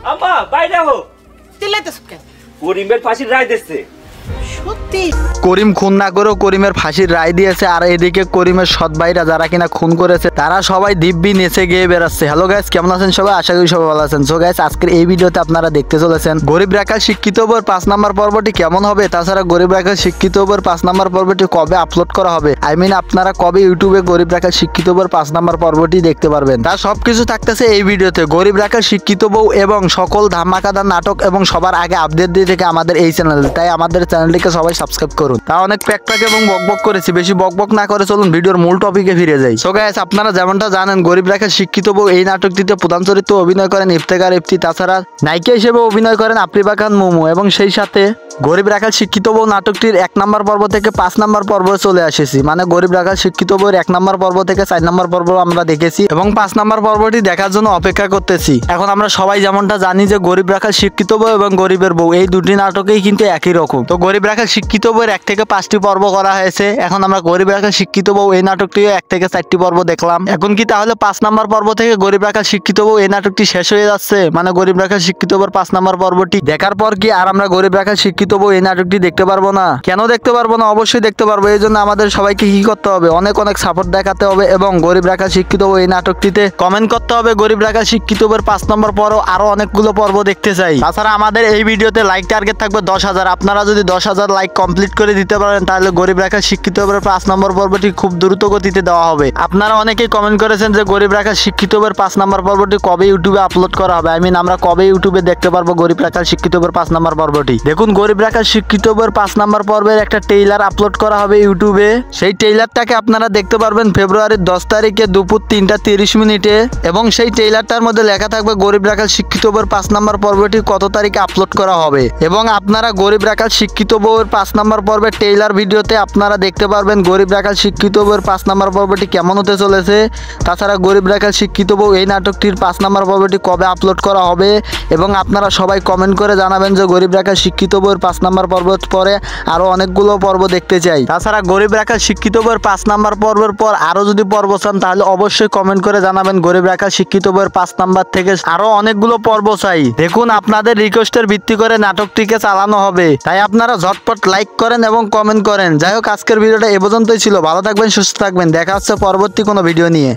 আম্মা বাইরে হো। চিল্লাইতেছ কেন? করিমের ফাঁসির রায় দিচ্ছে। সত্যি? করিম খুন না করেও করিমের ফাঁসির রায় দিয়েছে, আর এদিকে করিমের সৎ ভাইরা যারা কিনা খুন করেছে তারা সবাই দিব্যি নেচে গিয়ে বেড়াচ্ছে। হ্যালো গাইস, কেমন আছেন সবাই? আশা করি সবাই ভালো আছেন। সো গাইস, আজকের এই ভিডিওতে আপনারা দেখতে চলেছেন গরিব রাখাল শিক্ষিত বউয়ের 5 নম্বর পর্বটি কেমন হবে, তাছাড়া গরিব রাখাল শিক্ষিত বউয়ের 5 নম্বর পর্বটি কবে আপলোড করা হবে, আপনারা কবে ইউটিউবে গরিব রাখাল শিক্ষিত বউয়ের 5 নম্বর পর্বটি দেখতে পারবেন, তার সবকিছু থাকতেছে এই ভিডিওতে। গরিব রাখাল শিক্ষিত বউ এবং সকল ধামাকাদার নাটক এবং সবার আগে আপডেট দিয়ে থেকে আমাদের এই চ্যানেল, তাই আমাদের চ্যানেলটিকে সবাই সাবস্ক্রাইব করুন। তা অনেক প্যাক এবং বকবক করেছি, বেশি বকবক না করে চলুন ভিডিওর মূল টপিকে ফিরে যাই। সো গাইস, আপনারা যেমনটা জানেন গরিব রাখাল শিক্ষিত বউ এই নাটকটিতে প্রধান চরিত্র অভিনয় করেন ইফতেখার ইফতি, তাছাড়া নায়িকা হিসেবে অভিনয় করেন আফরিবা খান মুমু, এবং সেই সাথে গরিব রাখাল শিক্ষিত বউ নাটকটির 1 নম্বর পর্ব থেকে 5 নম্বর পর্ব চলে আসেছি। মানে গরিব রাখাল শিক্ষিত বউয়ের 1 নম্বর পর্ব থেকে 4 নম্বর পর্ব আমরা দেখেছি এবং 5 নম্বর পর্বটি দেখার জন্য অপেক্ষা করতেছি। এখন আমরা সবাই যেমনটা জানি যে গরিব রাখাল শিক্ষিত বউ এবং গরিবের বউ এই দুটি নাটকেই কিন্তু একই রকম। তো গরিব রাখাল শিক্ষিত বউয়ের 1 থেকে 5টি পর্ব করা হয়েছে। এখন আমরা গরিব রাখাল শিক্ষিত বউ এই নাটকটিও 1 থেকে 4টি পর্ব দেখলাম। এখন কি তাহলে 5 নম্বর পর্ব থেকে গরিব রাখাল শিক্ষিত বউ এই নাটকটি শেষ হয়ে যাচ্ছে? মানে গরিব রাখাল শিক্ষিত বউয়ের 5 নম্বর পর্বটি দেখার পর কি আর আমরা গরিব রাখাল শিক্ষিত বউ এই নাটকটি দেখতে পারবো না? কেন দেখতে পারবো না? অবশ্যই দেখতে পারবো। এই জন্য আমাদের সবাইকে কি করতে হবে? অনেক অনেক সাপোর্ট দেখাতে হবে এবং গরিব রাখাল শিক্ষিত বউ এই নাটকটিতে কমেন্ট করতে হবে গরিব রাখাল শিক্ষিত বউয়ের 5 নম্বর পর্ব আরো অনেকগুলো পর্ব দেখতে চাই। তাছাড়া আমাদের এই ভিডিওতে লাইক টার্গেট থাকবে 10,000। আপনারা যদি 10,000 লাইক কমপ্লিট করে দিতে পারেন তাহলে গরিব রাখাল শিক্ষিত বউয়ের 5 নম্বর পর্বটি খুব দ্রুত গতিতে দেওয়া হবে। আপনারা অনেকেই কমেন্ট করেছেন যে গরিব রাখাল শিক্ষিত বউয়ের 5 নম্বর পর্বটি কবে ইউটিউবে আপলোড করা হবে, আমরা কবে ইউটিউবে দেখতে পারবো গরিব রাখাল শিক্ষিত বউয়ের 5 নম্বর পর্বটি। দেখুন, গরিব রাখাল শিক্ষিত বউয়ের 5 নম্বর পর্বের একটা ট্রেইলার আপলোড করা হবে ইউটিউবে। সেই ট্রেইলারটাকে আপনারা দেখতে পারবেন ফেব্রুয়ারির 10 তারিখে দুপুর 3টা 30 মিনিটে, এবং সেই ট্রেইলারটার মধ্যে লেখা থাকবে গরিব রাখাল শিক্ষিত বউয়ের 5 নম্বর পর্বটি কত তারিখে আপলোড করা হবে। এবং আপনারা গরিব রাখাল শিক্ষিত বউয়ের 5 নম্বর পর্বের ট্রেইলার ভিডিওতে আপনারা দেখতে পারবেন গরিব রাখাল শিক্ষিত বউয়ের 5 নম্বর পর্বটি কেমন হতে চলেছে। তাছাড়া গরিব রাখাল শিক্ষিত বউ এই নাটকটির 5 নম্বর পর্বটি কবে আপলোড করা হবে, এবং আপনারা সবাই কমেন্ট করে জানাবেন যে গরিব রাখাল শিক্ষিত বউয়ের 5 নম্বর পর্ব পরে আরো অনেকগুলো পর্ব দেখতে চাই। তাছাড়া গরিব রাখাল শিক্ষিত বউয়ের 5 নম্বর পর্বের পর আরো যদি পর্ব চান তাহলে অবশ্যই কমেন্ট করে জানাবেন গরিব রাখাল শিক্ষিত বউয়ের 5 নম্বর থেকে আরো অনেকগুলো পর্ব চাই। দেখুন, আপনাদের রিকোয়েস্টের ভিত্তি করে নাটকটিকে চালানো হবে, তাই আপনারা ঝটপট লাইক করেন এবং কমেন্ট করেন। যাই হোক, আজকের ভিডিওটা এ পর্যন্তই ছিল। ভালো থাকবেন, সুস্থ থাকবেন, দেখা হচ্ছে পরবর্তী কোনো ভিডিও নিয়ে।